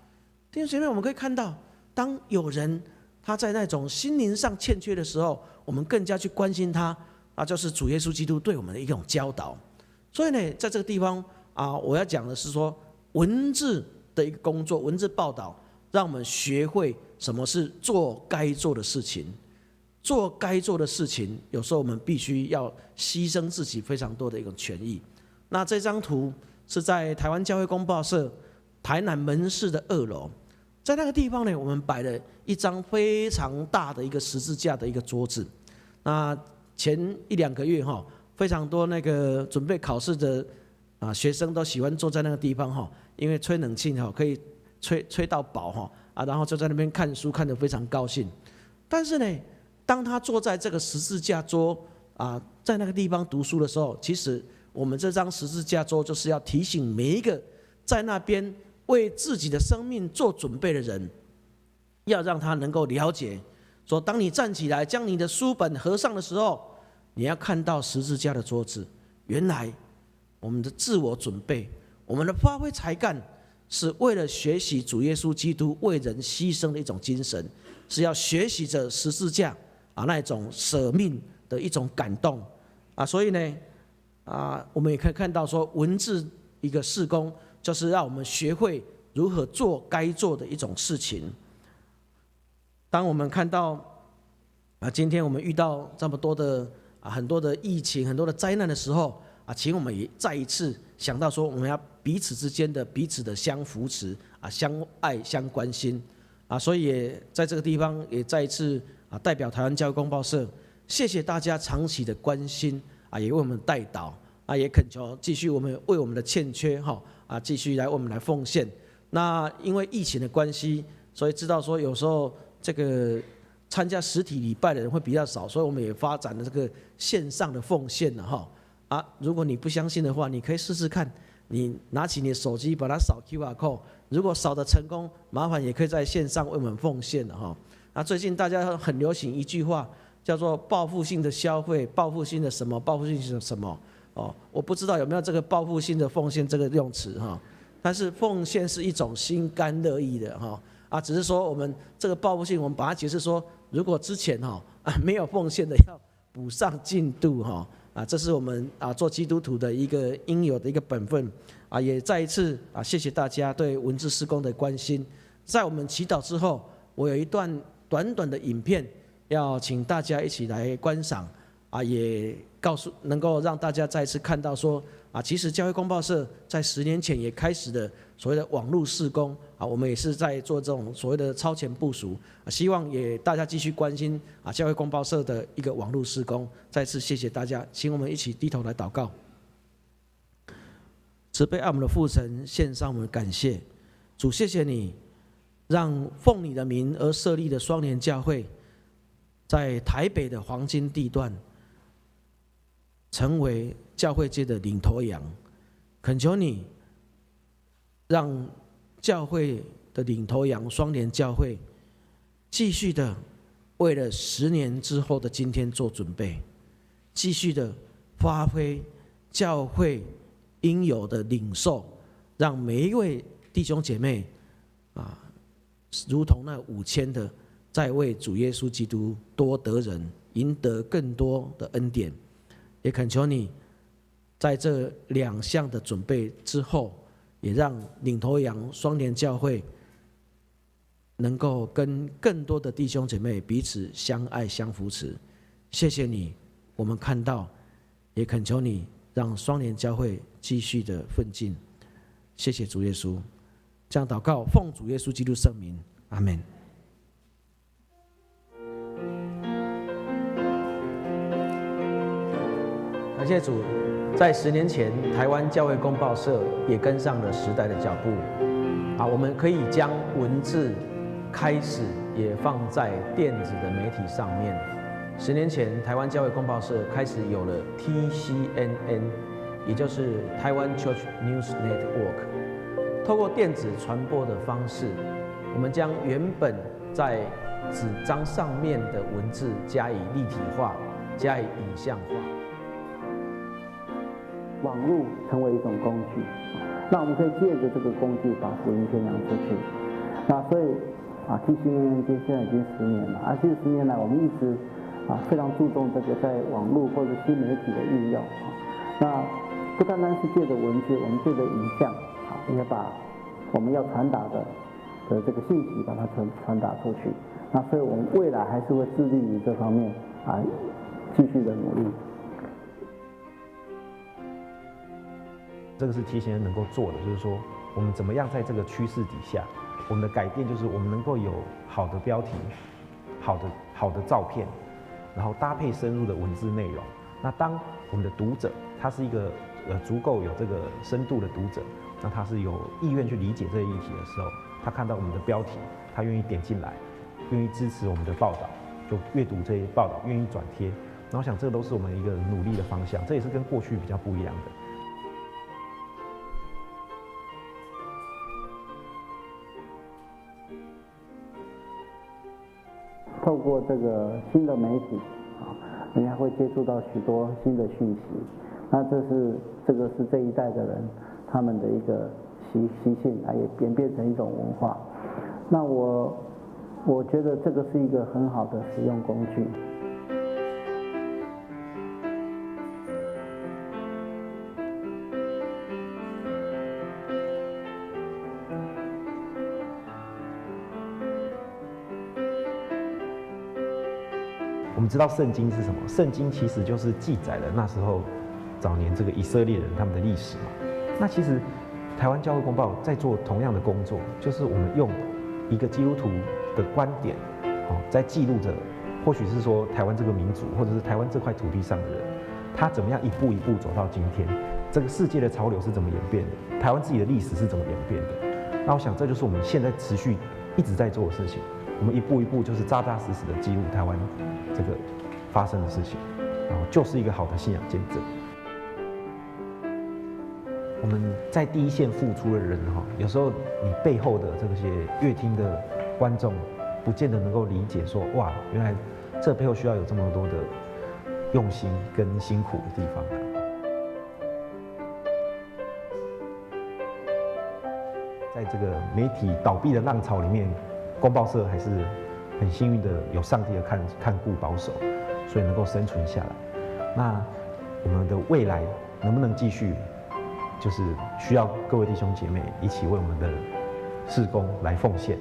弟兄姐妹，我们可以看到，当有人他在那种心灵上欠缺的时候，我们更加去关心他，就是主耶稣基督对我们的一种教导。所以呢，在这个地方我要讲的是说，文字的一个工作，文字报道，让我们学会什么是做该做的事情。做该做的事情，有时候我们必须要牺牲自己非常多的一个权益。那这张图是在台湾教会公报社台南门市的2楼，在那个地方呢，我们摆了一张非常大的一个十字架的一个桌子。那前1-2个月非常多那个准备考试的学生都喜欢坐在那个地方因为吹冷气可以吹到饱然后就在那边看书，看得非常高兴。但是呢，当他坐在这个十字架桌在那个地方读书的时候，其实我们这张十字架桌就是要提醒每一个在那边为自己的生命做准备的人，要让他能够了解说，当你站起来将你的书本合上的时候，你要看到十字架的桌子。原来我们的自我准备，我们的发挥才干，是为了学习主耶稣基督为人牺牲的一种精神，是要学习着十字架那种舍命的一种感动所以呢我们也可以看到说，文字一个事工，就是让我们学会如何做该做的一种事情。当我们看到今天我们遇到这么多的很多的疫情、很多的灾难的时候请我们也再一次想到说，我们要彼此之间的彼此的相扶持相爱、相关心所以也在这个地方也再一次代表台湾教会公报社，谢谢大家长期的关心也为我们代祷也恳求继续我们为我们的欠缺继续来为我们来奉献。那因为疫情的关系，所以知道说有时候这个参加实体礼拜的人会比较少，所以我们也发展了这个线上的奉献了如果你不相信的话，你可以试试看，你拿起你的手机把它扫 QR code， 如果扫得成功，麻烦也可以在线上为我们奉献了最近大家很流行一句话，叫做报复性的消费，报复性的什么，报复性的什么我不知道有没有这个报复性的奉献这个用词但是奉献是一种心甘乐意的只是说我们这个报复性，我们把它解释说，如果之前没有奉献的，要补上进度这是我们做基督徒的一个应有的一个本分也再一次谢谢大家对文字事工的关心。在我们祈祷之后，我有一段短短的影片要请大家一起来观赏也能够让大家再次看到说其实教会公报社在10年前也开始的所谓的网络事工我们也是在做这种所谓的超前部署希望也大家继续关心教会公报社的一个网络事工。再次谢谢大家，请我们一起低头来祷告。慈悲爱我们的父神，献上我们的感谢。主，谢谢你让奉你的名而设立的双联教会在台北的黄金地段成为教会界的领头羊，恳求你让教会的领头羊双联教会继续的为了10年之后的今天做准备，继续的发挥教会应有的领受，让每一位弟兄姐妹如同那5000的在为主耶稣基督多得人，赢得更多的恩典。也恳求你在这2项的准备之后，也让领头羊双联教会能够跟更多的弟兄姐妹彼此相爱相扶持。谢谢你，我们看到，也恳求你让双联教会继续的奋进。谢谢主耶稣，这样祷告，奉主耶稣基督圣名，阿们。感谢主，在10年前，台湾教会公报社也跟上了时代的脚步我们可以将文字开始也放在电子的媒体上面。10年前，台湾教会公报社开始有了 TCNN， 也就是台湾 Church News Network。透过电子传播的方式，我们将原本在纸张上面的文字加以立体化，加以影像化。网络成为一种工具，那我们可以借着这个工具把福音宣扬出去。那所以TCNN现在已经10年了，这10年来我们一直非常注重这个在网络或者新媒体的运用那不单单是借着文字，我们借着影像也把我们要传达的这个信息把它传达出去。那所以我们未来还是会致力于这方面继续的努力。这个是TCNN能够做的，就是说我们怎么样在这个趋势底下，我们的改变就是我们能够有好的标题、好的照片，然后搭配深入的文字内容。那当我们的读者他是一个足够有这个深度的读者，那他是有意愿去理解这个议题的时候，他看到我们的标题，他愿意点进来，愿意支持我们的报道，就阅读这些报道，愿意转贴。然后我想这个都是我们一个努力的方向，这也是跟过去比较不一样的。透过这个新的媒体人家会接触到许多新的讯息。那这个是这一代的人他们的一个习性也演变成一种文化。那我觉得这个是一个很好的使用工具。我们知道圣经是什么？圣经其实就是记载了那时候早年这个以色列人他们的历史嘛。那其实台湾教会公报在做同样的工作，就是我们用一个基督徒的观点，在记录着，或许是说台湾这个民族，或者是台湾这块土地上的人，他怎么样一步一步走到今天，这个世界的潮流是怎么演变的，台湾自己的历史是怎么演变的。那我想这就是我们现在持续一直在做的事情，我们一步一步就是扎扎实实的记录台湾这个发生的事情，然后就是一个好的信仰见证。我们在第一线付出的人有时候你背后的这些乐听的观众，不见得能够理解说，哇，原来这背后需要有这么多的用心跟辛苦的地方。在这个媒体倒闭的浪潮里面，公报社还是很幸运的，有上帝的看顾保守，所以能够生存下来。那我们的未来能不能继续？就是需要各位弟兄姐妹一起为我们的事工来奉献。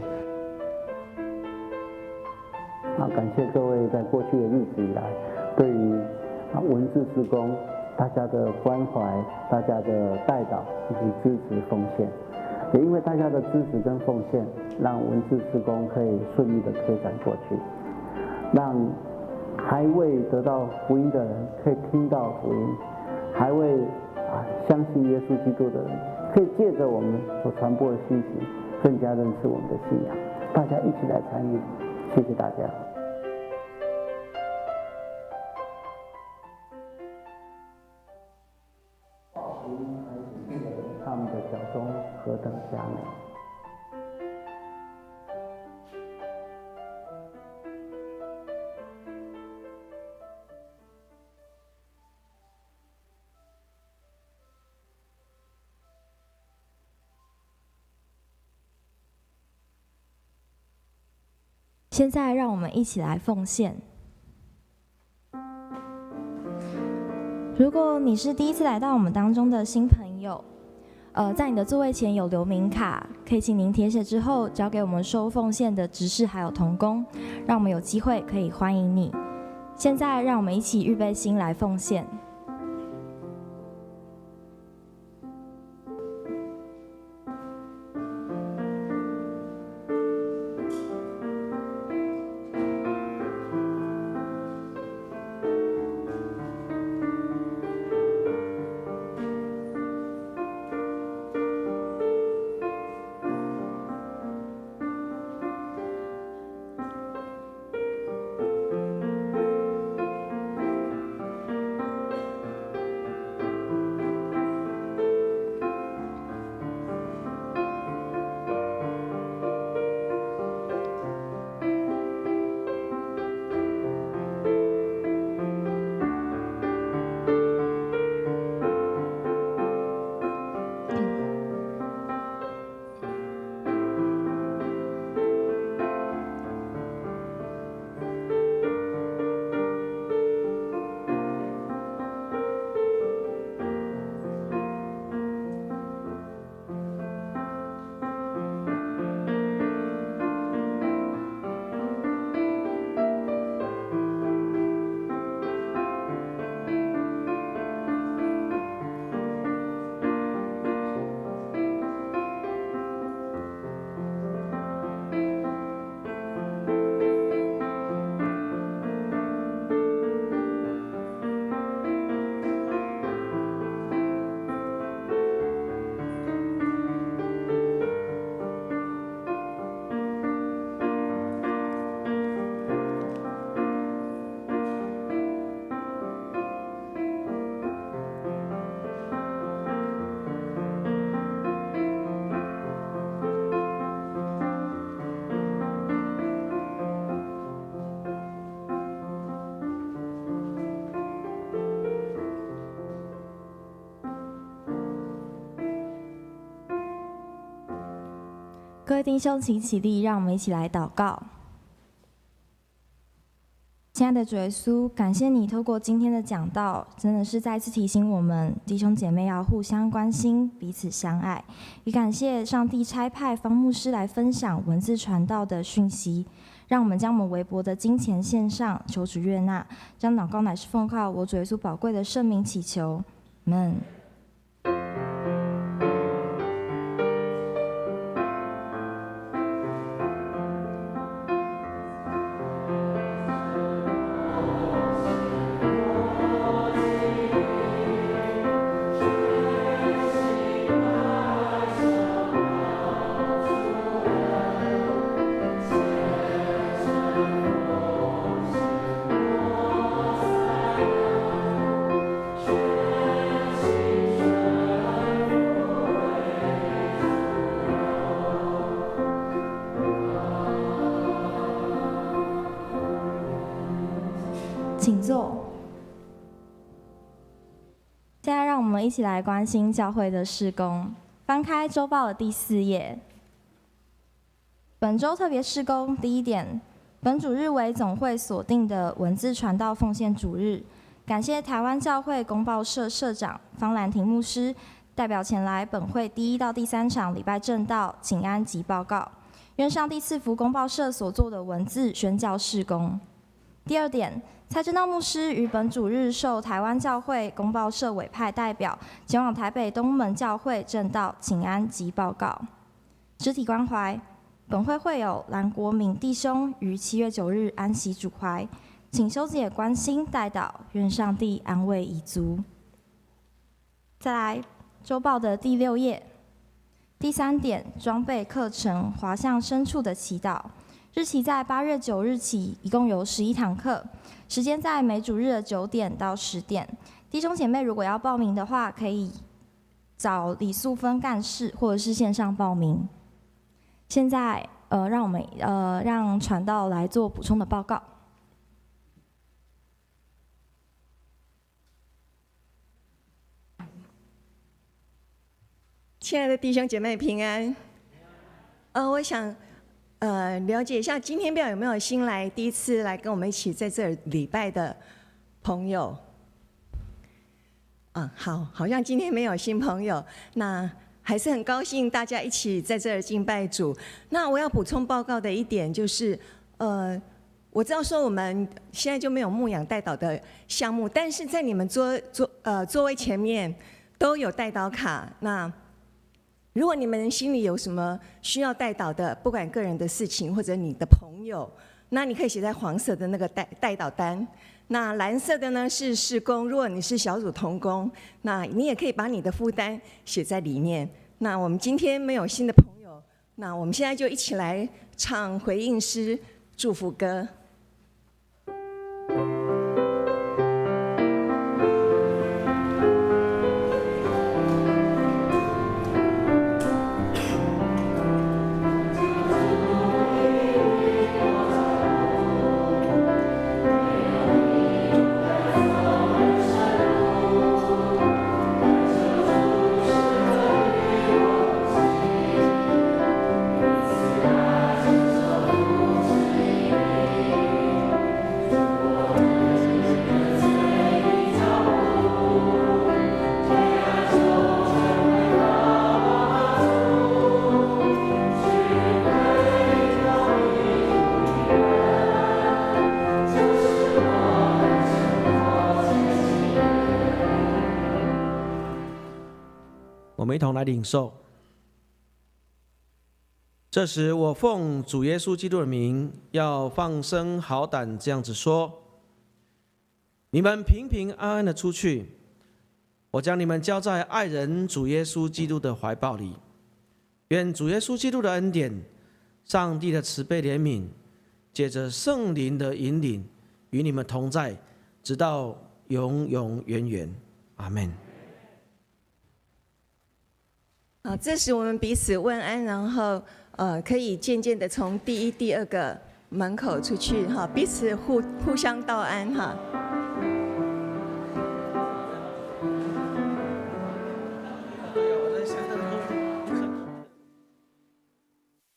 感谢各位在过去的日子以来，对于文字事工大家的关怀、大家的代祷以及支持奉献。也因为大家的支持跟奉献，让文字事工可以顺利的推展过去，让还未得到福音的人可以听到福音，还未相信耶稣基督的人，可以借着我们所传播的信息，更加认识我们的信仰。大家一起来参与，谢谢大家。他们的脚中何等佳美！现在让我们一起来奉献。如果你是第一次来到我们当中的新朋友，在你的座位前有留名卡，可以请您填写之后交给我们收奉献的执事还有同工，让我们有机会可以欢迎你。现在让我们一起预备心来奉献。各位弟兄，请起立，让我们一起来祷告。亲爱的主耶稣，感谢你透过今天的讲道，真的是再次提醒我们弟兄姐妹要互相关心，彼此相爱。也感谢上帝差派方牧师来分享文字传道的讯息，让我们将我们微薄的金钱献上，求主悦纳。将祷告乃是奉靠我主耶稣宝贵的圣名祈求，阿们。请坐。现在让我们一起来关心教会的事工。翻开周报的第4页，本周特别事工第1点，本主日为总会所定的文字传道奉献主日，感谢台湾教会公报社社长方兰婷牧师代表前来本会第1到第3场礼拜正道请安及报告，愿上帝赐福公报社所做的文字宣教事工。第2点，蔡正道牧师于本主日受台湾教会公报社委派代表前往台北东门教会正道请安及报告。肢体关怀，本会会有蓝国敏弟兄于7月9日安息主怀，请修姐关心代祷，愿上帝安慰已足。再来，周报的第6页，第3点，装备课程滑向深处的祈祷。日期在8月9日起，一共有11堂课，时间在每主日的9点到10点。弟兄姐妹如果要报名的话，可以找李素芬干事或者是线上报名。现在让我们让传道来做补充的报告。亲爱的弟兄姐妹平安。我想了解一下今天有没有新来第一次来跟我们一起在这儿礼拜的朋友。好像今天没有新朋友，那还是很高兴大家一起在这儿敬拜主。那我要补充报告的一点就是，我知道说我们现在就没有牧养代祷的项目，但是在你们座位前面都有代祷卡。那如果你们心里有什么需要代祷的，不管个人的事情或者你的朋友，那你可以写在黄色的那个代祷单。那蓝色的呢是事工，如果你是小组同工，那你也可以把你的负担写在里面。那我们今天没有新的朋友，那我们现在就一起来唱回应诗祝福歌。我们一同来领受。这时，我奉主耶稣基督的名，要放声好胆这样子说：你们平平安安的出去，我将你们交在爱人主耶稣基督的怀抱里。愿主耶稣基督的恩典、上帝的慈悲怜悯，借着圣灵的引领，与你们同在，直到永永远远。阿们。这时我们彼此问安，然后可以渐渐的从第1、第2个门口出去，彼此互相道安哈。